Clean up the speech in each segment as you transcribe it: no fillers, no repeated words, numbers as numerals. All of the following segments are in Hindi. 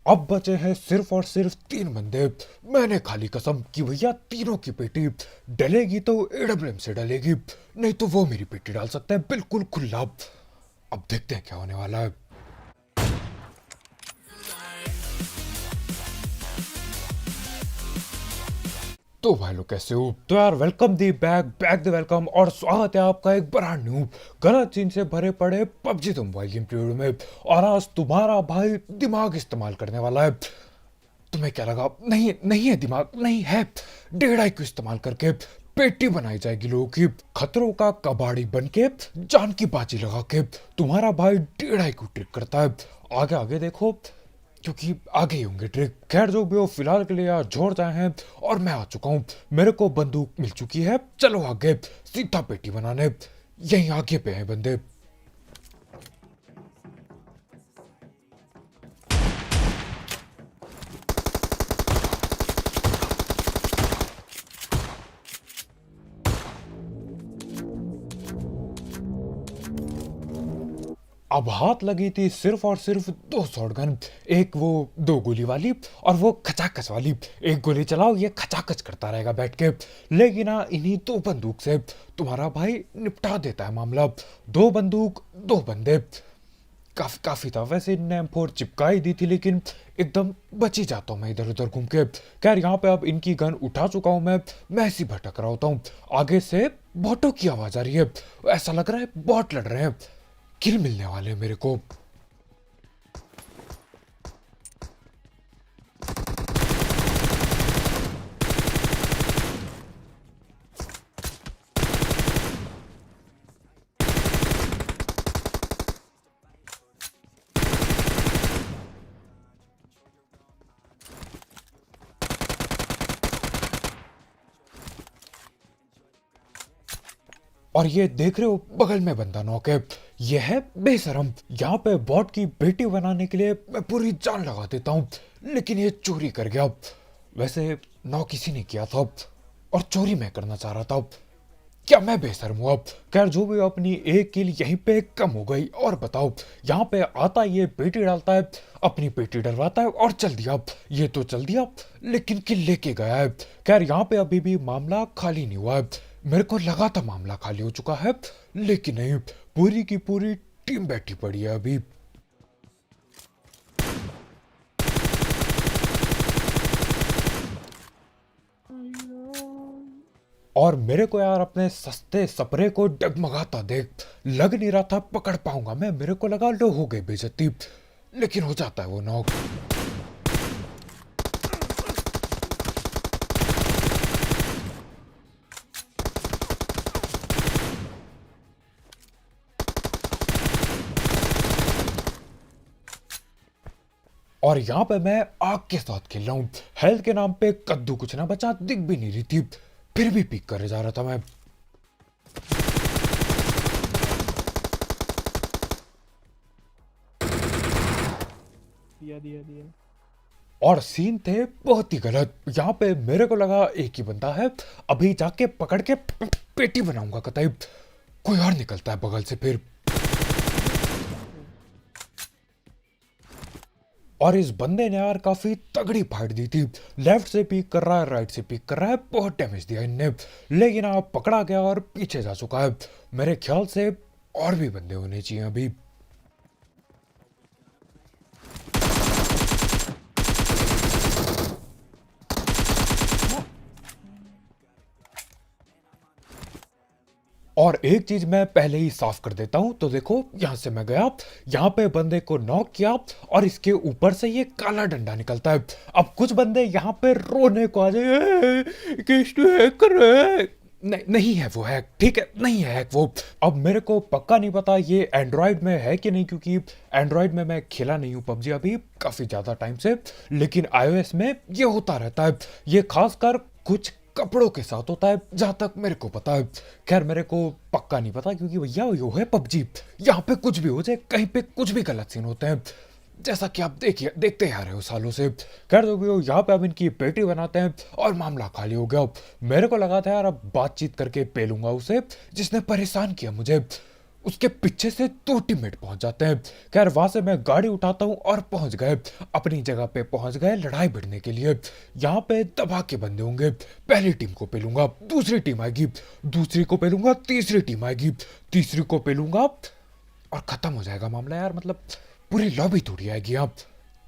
अब बचे हैं सिर्फ और सिर्फ 3 बंदे। मैंने खाली कसम कि भैया तीनों की पेटी डलेगी तो एडब्ल्यूएम से डलेगी, नहीं तो वो मेरी पेटी डाल सकते हैं बिल्कुल खुला। अब देखते हैं क्या होने वाला है। तो भाई लोग कैसे हो? तो यार welcome the back back the welcome और स्वागत है आपका एक ब्रांड न्यू गलत चीन से भरे पड़े पबजी तो मोबाइल गेम वीडियो में। और आज तुम्हारा भाई दिमाग इस्तेमाल करने वाला है। तुम्हें क्या लगा? नहीं नहीं है दिमाग, नहीं है। डेढ़ आई क्यू इस्तेमाल करके पेटी बनाई जाएगी लोगों की। खतरों का कबाड़ी बन के जान की बाजी लगा के तुम्हारा भाई डेढ़ आई क्यू ट्रिक करता है। आगे आगे देखो क्योंकि आगे ही होंगे ट्रिक। खैर जो भी हो, फिलहाल के लिए आज जोड़ जाए हैं और मैं आ चुका हूँ। मेरे को बंदूक मिल चुकी है, चलो आगे सीधा पेटी बनाने। यहीं आगे पे हैं बंदे। अब हाथ लगी थी सिर्फ और सिर्फ 2 शॉटगन। एक वो 2 गोली वाली और वो खचाखच वाली। एक गोली चलाओ ये खचाखच करता रहेगा बैठ के। लेकिन हाँ, इन्हीं 2 बंदूक से तुम्हारा भाई निपटा देता है मामला। 2 बंदूक 2 बंदे। काफी काफी था वैसे। इनने M4 चिपका ही दी थी, लेकिन एकदम बच ही जाता हूँ मैं इधर उधर घूम के। खैर यहाँ पे अब इनकी गन उठा चुका हूँ मैं ऐसी भटक रहा होता हूँ। आगे से बॉटों की आवाज आ रही है। ऐसा लग रहा है बॉट लड़ रहे हैं। किल मिलने वाले हैं मेरे को। और ये देख रहे हो बगल में बंदा नॉक है। ये है बेशरम। यहाँ पे बॉट की बेटी बनाने के लिए मैं पूरी जान लगा देता हूँ, लेकिन ये चोरी कर गया। वैसे नॉक किसी ने किया था और चोरी मैं करना चाह रहा था। क्या मैं बेशर्म हूँ अब? खैर जो भी, अपनी एक किल यहीं पे कम हो गई। और बताओ, यहाँ पे आता ये पेटी डालता है, अपनी पेटी डलवाता है और चल दिया। ये तो चल दिया, लेकिन किल लेके गया है। खैर यहाँ पे अभी भी मामला खाली नहीं हुआ है। मेरे को लगा था मामला खाली हो चुका है, लेकिन नहीं, पूरी की पूरी टीम बैठी पड़ी है अभी। और मेरे को यार अपने सस्ते सपरे को डगमगाता देख लग नहीं रहा था पकड़ पाऊंगा मैं। मेरे को लगा लो हो गई बेइज्जती, लेकिन हो जाता है वो नॉक। और यहाँ पे मैं आग के साथ खेल रहा हूँ। हेल्थ के नाम पे कद्दू कुछ ना बचा, दिख भी नहीं रही थी, फिर भी पीक करे जा रहा था मैं। दिया दिया दिया। और सीन थे बहुत ही गलत। यहाँ पे मेरे को लगा एक ही बंदा है, अभी जाके पकड़ के पेटी बनाऊंगा कतई। कोई और निकलता है बगल से फिर। और इस बंदे ने यार काफी तगड़ी फाइट दी थी। लेफ्ट से पीक कर रहा है, राइट से पीक कर रहा है, बहुत डैमेज दिया इनने। लेकिन आप पकड़ा गया और पीछे जा चुका है। मेरे ख्याल से और भी बंदे होने चाहिए अभी। और एक चीज मैं पहले ही साफ कर देता हूं, तो देखो यहां से मैं गया, यहां पे बंदे को नॉक किया और इसके ऊपर से ये काला डंडा निकलता है। अब कुछ बंदे यहां पे रोने को आ जाए, किसने हैक कर रहा है?" नहीं नहीं है वो हैक, ठीक है, नहीं है हैक वो। अब मेरे को पक्का नहीं पता ये एंड्रॉयड में है कि नहीं, क्योंकि एंड्रॉयड में मैं खेला नहीं हूँ पबजी अभी काफी ज्यादा टाइम से। लेकिन iOS में ये होता रहता है। ये खासकर कुछ कपड़ों के साथ होता है, जहां तक मेरे को पता है। खैर मेरे को पक्का नहीं पता, क्योंकि भैया यो है पबजी, यहाँ पे कुछ भी हो जाए, कहीं पे कुछ भी गलत सीन होते हैं, जैसा कि आप देखिए देखते आ रहे हो सालों से। खैर जो भी हो, यहाँ पे अब इनकी पेटी बनाते हैं और मामला खाली हो गया। मेरे को लगा था यार अब बातचीत करके पेलूंगा उसे जिसने परेशान किया मुझे। उसके पीछे से दो टीममेट पहुंच जाते हैं। खैर वहां से मैं गाड़ी उठाता हूं और पहुंच गए अपनी जगह पे, पहुंच गए लड़ाई भिड़ने के लिए। यहाँ पे दबा के बंदे होंगे। पहली टीम को पेलूंगा, दूसरी टीम आएगी, दूसरी को पेलूंगा, तीसरी टीम आएगी, तीसरी को पेलूंगा और खत्म हो जाएगा मामला यार। मतलब पूरी लॉबी तोड़ी आएगी। अब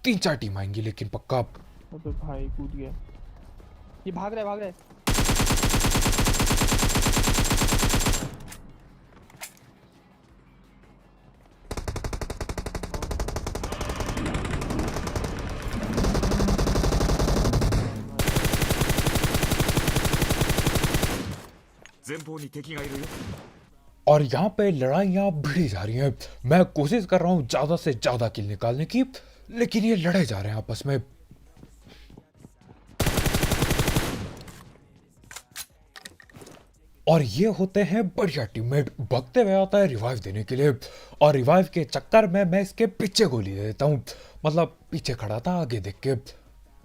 3-4 टीम आएंगी लेकिन पक्का। अबे भाई कूद गया। ये भाग रहा है, भाग रहा है। और यहाँ पे लड़ाइयाँ भिड़ी जा रही हैं। मैं कोशिश कर रहा हूँ ज्यादा से ज्यादा किल निकालने की, लेकिन ये लड़े जा रहे हैं आपस में। और ये होते हैं बढ़िया टीममेट। भगते हुए आता है रिवाइव देने के लिए, और रिवाइव के चक्कर में मैं इसके पीछे गोली दे देता हूँ। मतलब पीछे खड़ा था, आगे देख के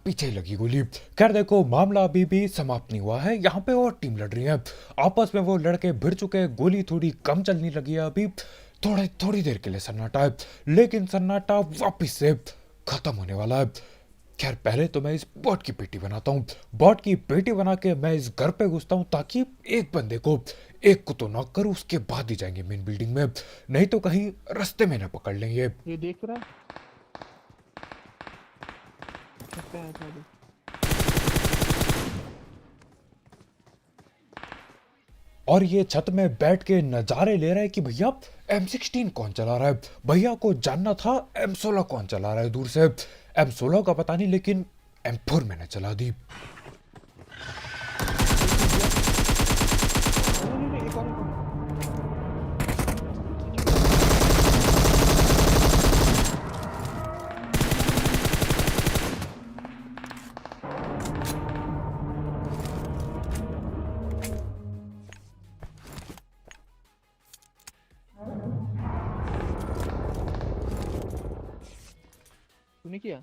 पीछे ही लगी गोली। खैर देखो, मामला अभी भी समाप्त नहीं हुआ है। यहाँ पे और टीम लड़ रही है आपस में। वो लड़के भिड़ चुके हैं, गोली थोड़ी कम चलने लगी है अभी। थोड़ी देर के लिए सन्नाटा है, लेकिन सन्नाटा वापिस से खत्म होने वाला है। खैर पहले तो मैं इस बॉट की पेटी बनाता हूँ। बॉट की पेटी बना के मैं इस घर पे घुसता हूँ, ताकि एक को तो नॉक करूँ, उसके बाद ही जाएंगे मेन बिल्डिंग में, नहीं तो कहीं रास्ते में ना पकड़ लेंगे। ये देख रहा है। लगता है शायद। और ये छत में बैठ के नजारे ले रहा है कि भैया M16 कौन चला रहा है। भैया को जानना था M16 कौन चला रहा है दूर से। M16 का पता नहीं, लेकिन M4 मैंने चला दी। नहीं, एक और। तूने किया?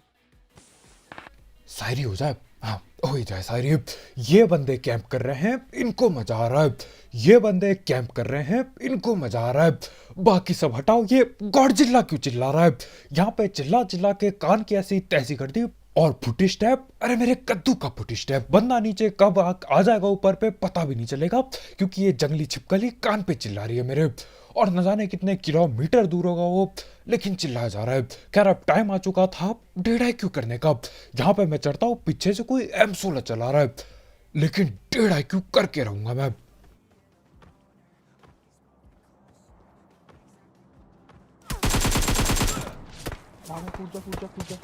शायरी हो जाए, हाँ हो ही जाए शायरी। ये बंदे कैंप कर रहे हैं, इनको मजा आ रहा है। ये बंदे कैंप कर रहे हैं, इनको मजा आ रहा है। बाकी सब हटाओ, ये गॉडजिला क्यों चिल्ला रहा है। यहाँ पे चिल्ला चिल्ला के कान की ऐसी तैसी कर दी। और फुटी स्टेप, अरे मेरे कद्दू का फुटी स्टेप। बंदा नीचे कब आ जाएगा ऊपर पे पता भी नहीं चलेगा, क्योंकि ये जंगली छिपकली कान पे चिल्ला रही है मेरे। और न जाने कितने किलोमीटर दूर होगा वो, लेकिन चिल्लाया जा रहा है। खैर अब टाइम आ चुका था 1.5 IQ करने का। यहाँ पे मैं चढ़ता हूँ, पीछे से कोई M16 चला रहा है, लेकिन 1.5 IQ करके रहूंगा मैं। कूद जा, कूद जा, कूद जा।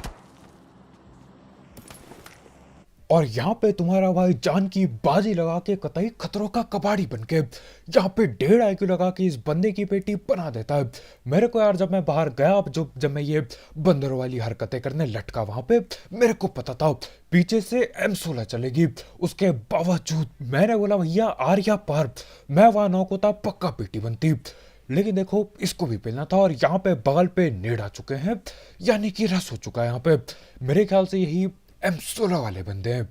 और यहाँ पे तुम्हारा भाई जान की बाजी लगा के कतई खतरों का कबाड़ी बन के यहाँ पे 1.5 IQ लगा के इस बंदे की पेटी बना देता है। मेरे को यार जब मैं बाहर गया, जब मैं ये बंदरों वाली हरकतें करने लटका, वहां पे मेरे को पता था पीछे से M16 चलेगी। उसके बावजूद मैंने बोला भैया आर या पार, मैं वहां नौक होता पक्का पेटी बनती। लेकिन देखो इसको भी पेलना था, और यहाँ पे बगल पे नेड़ आ चुके हैं, यानी कि रस हो चुका है यहाँ पे। मेरे ख्याल से यही M16 वाले बंदे हैं।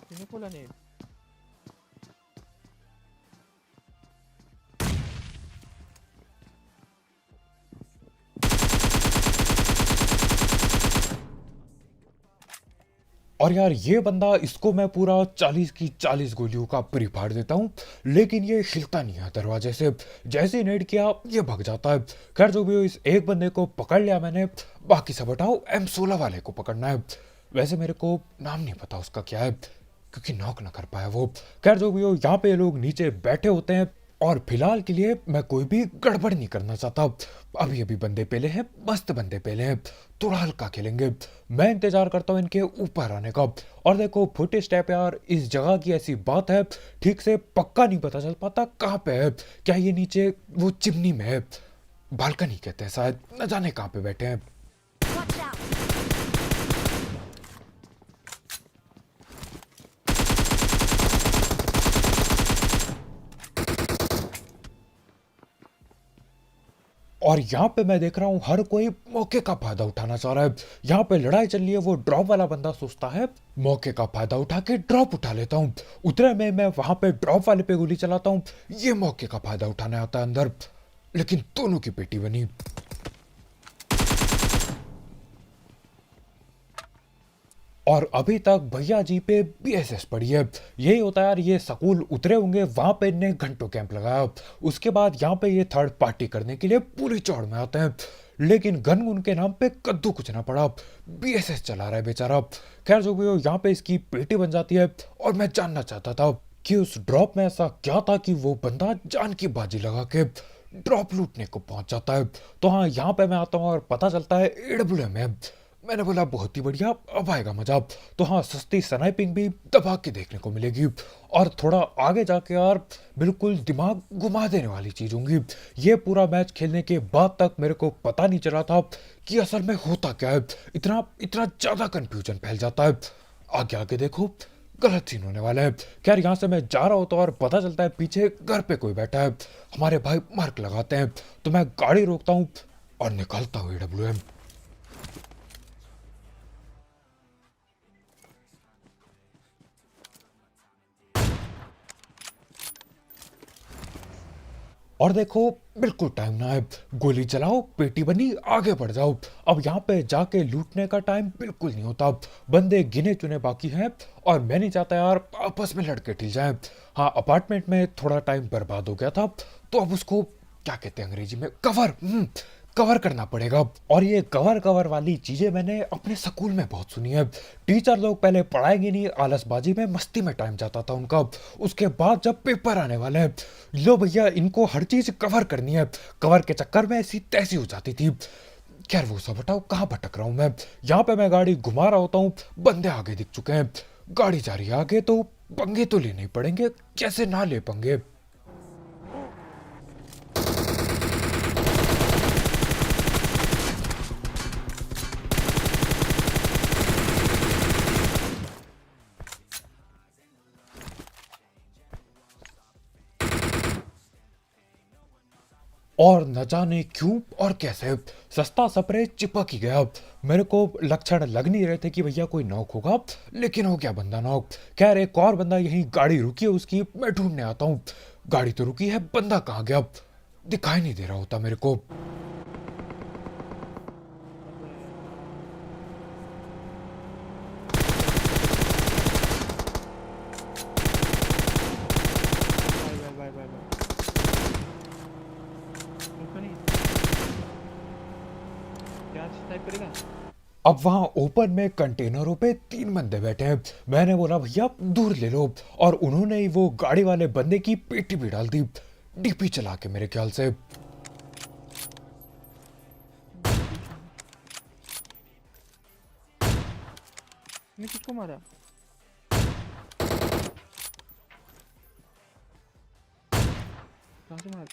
तूने खोला नहीं? और यार ये बंदा, इसको मैं पूरा 40 की 40 गोलियों का प्री फाड़ देता हूँ, लेकिन ये हिलता नहीं है दरवाजे से। जैसे ही नेड किया ये भाग जाता है। खैर जो भी हो, इस एक बंदे को पकड़ लिया मैंने, बाकी सब हटाओ, M16 वाले को पकड़ना है। वैसे मेरे को नाम नहीं पता उसका क्या है, क्योंकि नॉक ना कर पाया वो। खैर जो भी हो, यहाँ पे लोग नीचे बैठे होते हैं, और फिलहाल के लिए मैं कोई भी गड़बड़ नहीं करना चाहता। अभी अभी बंदे पेले हैं, मस्त बंदे पेले हैं, थोड़ा हल्का खेलेंगे। मैं इंतजार करता हूँ इनके ऊपर आने का। और देखो फुट स्टेप यार, इस जगह की ऐसी बात है, ठीक से पक्का नहीं पता चल पाता कहाँ पे है। क्या ये नीचे वो चिमनी में है, बालकनी कहते हैं शायद, न जाने कहाँ पे बैठे हैं। Watch out! और यहाँ पे मैं देख रहा हूँ हर कोई मौके का फायदा उठाना चाह रहा है। यहाँ पे लड़ाई चल रही है, वो ड्रॉप वाला बंदा सोचता है मौके का फायदा उठा के ड्रॉप उठा लेता हूँ। उतरे में मैं वहां पे ड्रॉप वाले पे गोली चलाता हूँ, ये मौके का फायदा उठाने आता है अंदर, लेकिन दोनों की पेटी बनी। और अभी तक भैया जी पे बीएसएस पड़ी है। यही होता है यार, ये स्कूल उतरे होंगे, वहां पे इनने घंटों कैंप लगाया, उसके बाद यहाँ पे ये थर्ड पार्टी करने के लिए पूरी चौड़ में आते हैं, लेकिन गन उनके नाम पे कद्दू कुछ ना पड़ा, बीएसएस चला रहा है बेचारा। खैर जो भी हो, यहाँ पे इसकी पेटी बन जाती है। और मैं जानना चाहता था कि उस ड्रॉप में ऐसा क्या था कि वो बंदा जान की बाजी लगा के ड्रॉप लूटने को पहुंच जाता है। तो हाँ, यहाँ पे मैं आता हूँ और पता चलता है एडब्ल्यूएम है। मैंने बोला बहुत ही बढ़िया, अब आएगा मजा। तो हाँ, सस्ती स्नाइपिंग भी दबा के देखने को मिलेगी, और थोड़ा आगे जाके यार बिल्कुल दिमाग घुमा देने वाली चीज होंगी। ये पूरा मैच खेलने के बाद तक मेरे को पता नहीं चला था कि असल में होता क्या है, इतना इतना ज्यादा कंफ्यूजन फैल जाता है। आगे आगे देखो, गलत सीन होने वाला है। खैर यहाँ से मैं जा रहा होता और पता चलता है पीछे घर पे कोई बैठा है, हमारे भाई मार्क लगाते हैं। तो मैं गाड़ी रोकता हूँ और निकलता हूँ एडब्ल्यूएम। और देखो, बिल्कुल टाइम ना है, गोली चलाओ, पेटी बनी, आगे बढ़ जाओ। अब यहाँ पे जाके लूटने का टाइम बिल्कुल नहीं होता, बंदे गिने चुने बाकी हैं, और मैं नहीं चाहता यार आपस में लड़के ठिल जाएं। हाँ, अपार्टमेंट में थोड़ा टाइम बर्बाद हो गया था, तो अब उसको क्या कहते हैं अंग्रेजी में, कवर कवर करना पड़ेगा। और ये कवर कवर वाली चीजें मैंने अपने स्कूल में बहुत सुनी है। टीचर लोग पहले पढ़ाएंगे नहीं, आलसबाजी में मस्ती में टाइम जाता था उनका, उसके बाद जब पेपर आने वाले हैं, लो भैया इनको हर चीज कवर करनी है, कवर के चक्कर में ऐसी तैसी हो जाती थी। खैर वो सब हटाओ, कहाँ भटक रहा हूँ मैं। यहाँ पे मैं गाड़ी घुमा रहा होता हूँ, बंदे आगे दिख चुके हैं, गाड़ी जा रही है आगे, तो पंगे तो लेने ही पड़ेंगे, कैसे ना ले पंगे। और न जाने क्यों और कैसे सस्ता स्प्रे चिपक ही गया। मेरे को लक्षण लग नहीं रहे थे कि भैया कोई नॉक होगा, लेकिन हो गया बंदा नॉक। खैर एक और बंदा, यही गाड़ी रुकी है उसकी, मैं ढूंढने आता हूँ। गाड़ी तो रुकी है, बंदा कहाँ गया, दिखाई नहीं दे रहा होता मेरे को। Bye bye bye bye bye. उसको नहीं, क्या स्नाइप करेगा? अब वहां ओपन में कंटेनरों पे 3 बंदे बैठे हैं। मैंने बोला भैया दूर ले लो, और उन्होंने ही वो गाड़ी वाले बंदे की पेटी भी डाल दी, डीपी चला के मेरे ख्याल से। पीछे ने किसको मारा? कहाँ से मारा?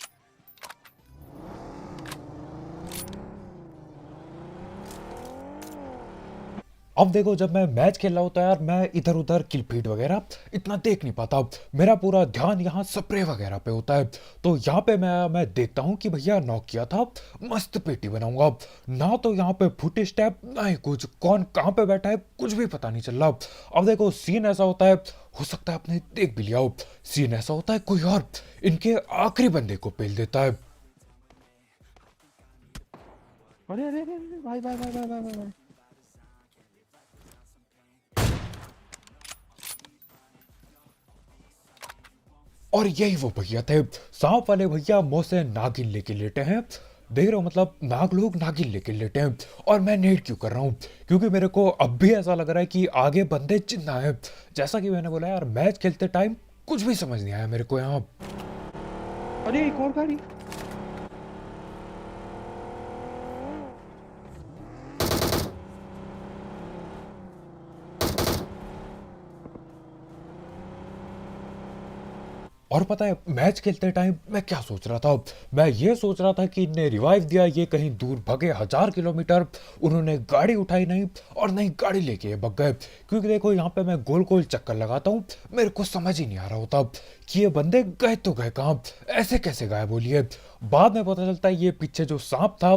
अब देखो, जब मैं मैच खेल रहा होता यार, मैं इधर उधर किल फीड वगैरह इतना देख नहीं पाता, मेरा पूरा ध्यान यहाँ स्प्रे वगैरह पे होता है। तो यहाँ पे मैं देखता हूँ कि भैया नॉक किया था, मस्त पेटी बनाऊंगा। ना तो यहाँ पे फुट स्टेप, ना ही कुछ, कौन कहाँ पे बैठा है कुछ भी पता नहीं चल रहा। अब देखो सीन ऐसा होता है, हो सकता है आपने देख भी लिया हो, सीन ऐसा होता है कोई और इनके आखिरी बंदे को पेल देता है। अरे अरे अरे अरे, भाई भाई भाई भाई भाई भाई भाई। और यही वो भैया थे, सांप वाले भैया मुंह से नागिन लेके लेटे हैं। देख रहे हो, मतलब नाग लोग नागिन लेके लेटे हैं। और मैं नेट क्यों कर रहा हूँ, क्योंकि मेरे को अब भी ऐसा लग रहा है कि आगे बंदे जिंदा है। जैसा कि मैंने बोला यार, मैच खेलते टाइम कुछ भी समझ नहीं आया मेरे को यहाँ। अरे एक और गाड़ी। और पता है मैच खेलते टाइम मैं क्या सोच रहा था, मैं ये सोच रहा था कि इनने रिवाइव दिया, ये कहीं दूर भगे 1000 किलोमीटर, उन्होंने गाड़ी उठाई नहीं और नहीं गाड़ी लेके ये भग गए। क्योंकि देखो यहाँ पे मैं गोल गोल चक्कर लगाता हूँ, मेरे को समझ ही नहीं आ रहा होता कि ये बंदे गए तो गए कहाँ, ऐसे कैसे गायब बोलिए। बाद में पता चलता है ये पीछे जो सांप था,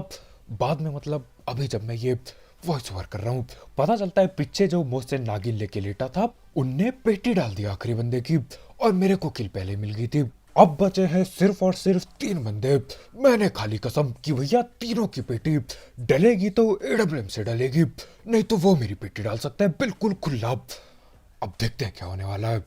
बाद में मतलब अभी जब मैं ये वॉइस ओवर कर रहा हूँ पता चलता है पीछे जो मोहसिन नागिन लेके लेटा था उनने पेटी डाल दिया आखिरी बंदे की, और मेरे को किल पहले मिल गई थी। अब बचे हैं सिर्फ और सिर्फ 3 बंदे। मैंने खाली कसम कि भैया तीनों की पेटी डलेगी तो एडब्ल्यूएम से डलेगी, नहीं तो वो मेरी पेटी डाल सकता है बिल्कुल खुला। अब देखते हैं क्या होने वाला है।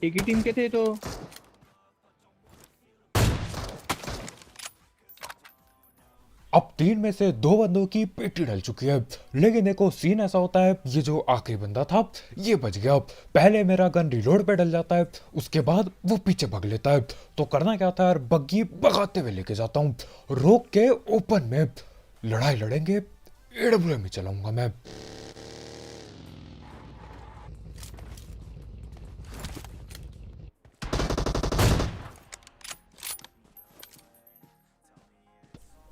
एक ही टीम के थे तो अब 3 में से 2 बंदों की पेटी डल चुकी है, लेकिन देखो सीन ऐसा होता है ये जो आखिरी बंदा था ये बच गया। पहले मेरा गन रिलोड पे डल जाता है, उसके बाद वो पीछे भाग लेता है। तो करना क्या था यार, बग्गी भगाते हुए लेके जाता हूँ, रोक के ओपन में लड़ाई लड़ेंगे, एडब्ल्यूएम ही चलाऊंगा मैं।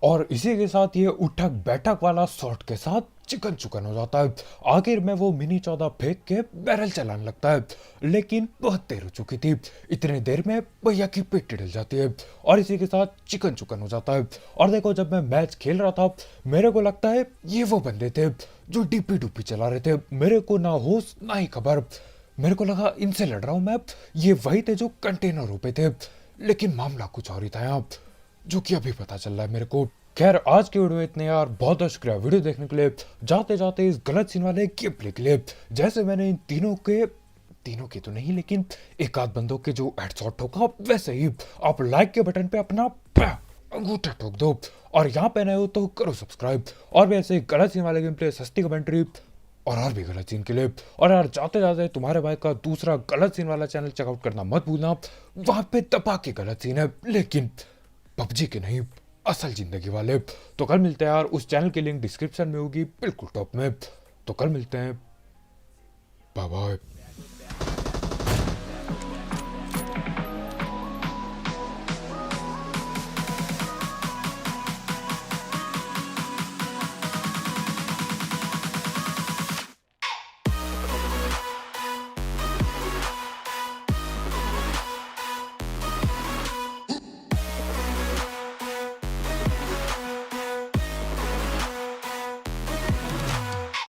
और इसी के साथ ये उठक बैठक वाला शॉट के साथ चिकन चुकन हो जाता है। आखिर में वो मिनी 14 फेंक के बैरल चलाने लगता है, लेकिन बहुत देर हो चुकी थी। इतनी देर में भैया की पेटी डल जाती है और इसी के साथ चिकन चुकन हो जाता है। और देखो जब मैं मैच खेल रहा था मेरे को लगता है ये वो बंदे थे जो डीपी डूपी चला रहे थे, मेरे को ना होश ना ही खबर। मेरे को लगा इनसे लड़ रहा हूँ मैं, ये वही थे जो कंटेनरों पे थे, लेकिन मामला कुछ और ही था यहाँ, जो कि अभी पता चल रहा है मेरे को। खैर आज की वीडियो में इतने यार, बहुत बहुत शुक्रिया वीडियो देखने के लिए। जाते जाते इस गलत सीन वाले गेम प्ले के लिए, जैसे मैंने इन तीनों के तो नहीं लेकिन एक आध बंदों के जो हेडशॉट ठोका, वैसे ही आप लाइक के बटन पे अपना अंगूठा ठोक दो, और यहाँ पे नए हो तो करो सब्सक्राइब। और भी ऐसे गलत सीन वाले गेम प्ले, सस्ती कमेंट्री और भी गलत सीन के लिए। और यार जाते जाते तुम्हारे भाई का दूसरा गलत सीन वाला चैनल चेकआउट करना मत भूलना, वहां पे दबा के गलत सीन है, लेकिन पबजी के नहीं, असल जिंदगी वाले। तो कल मिलते हैं यार, उस चैनल की लिंक डिस्क्रिप्शन में होगी बिल्कुल टॉप में। तो कल मिलते हैं, बाय बाय।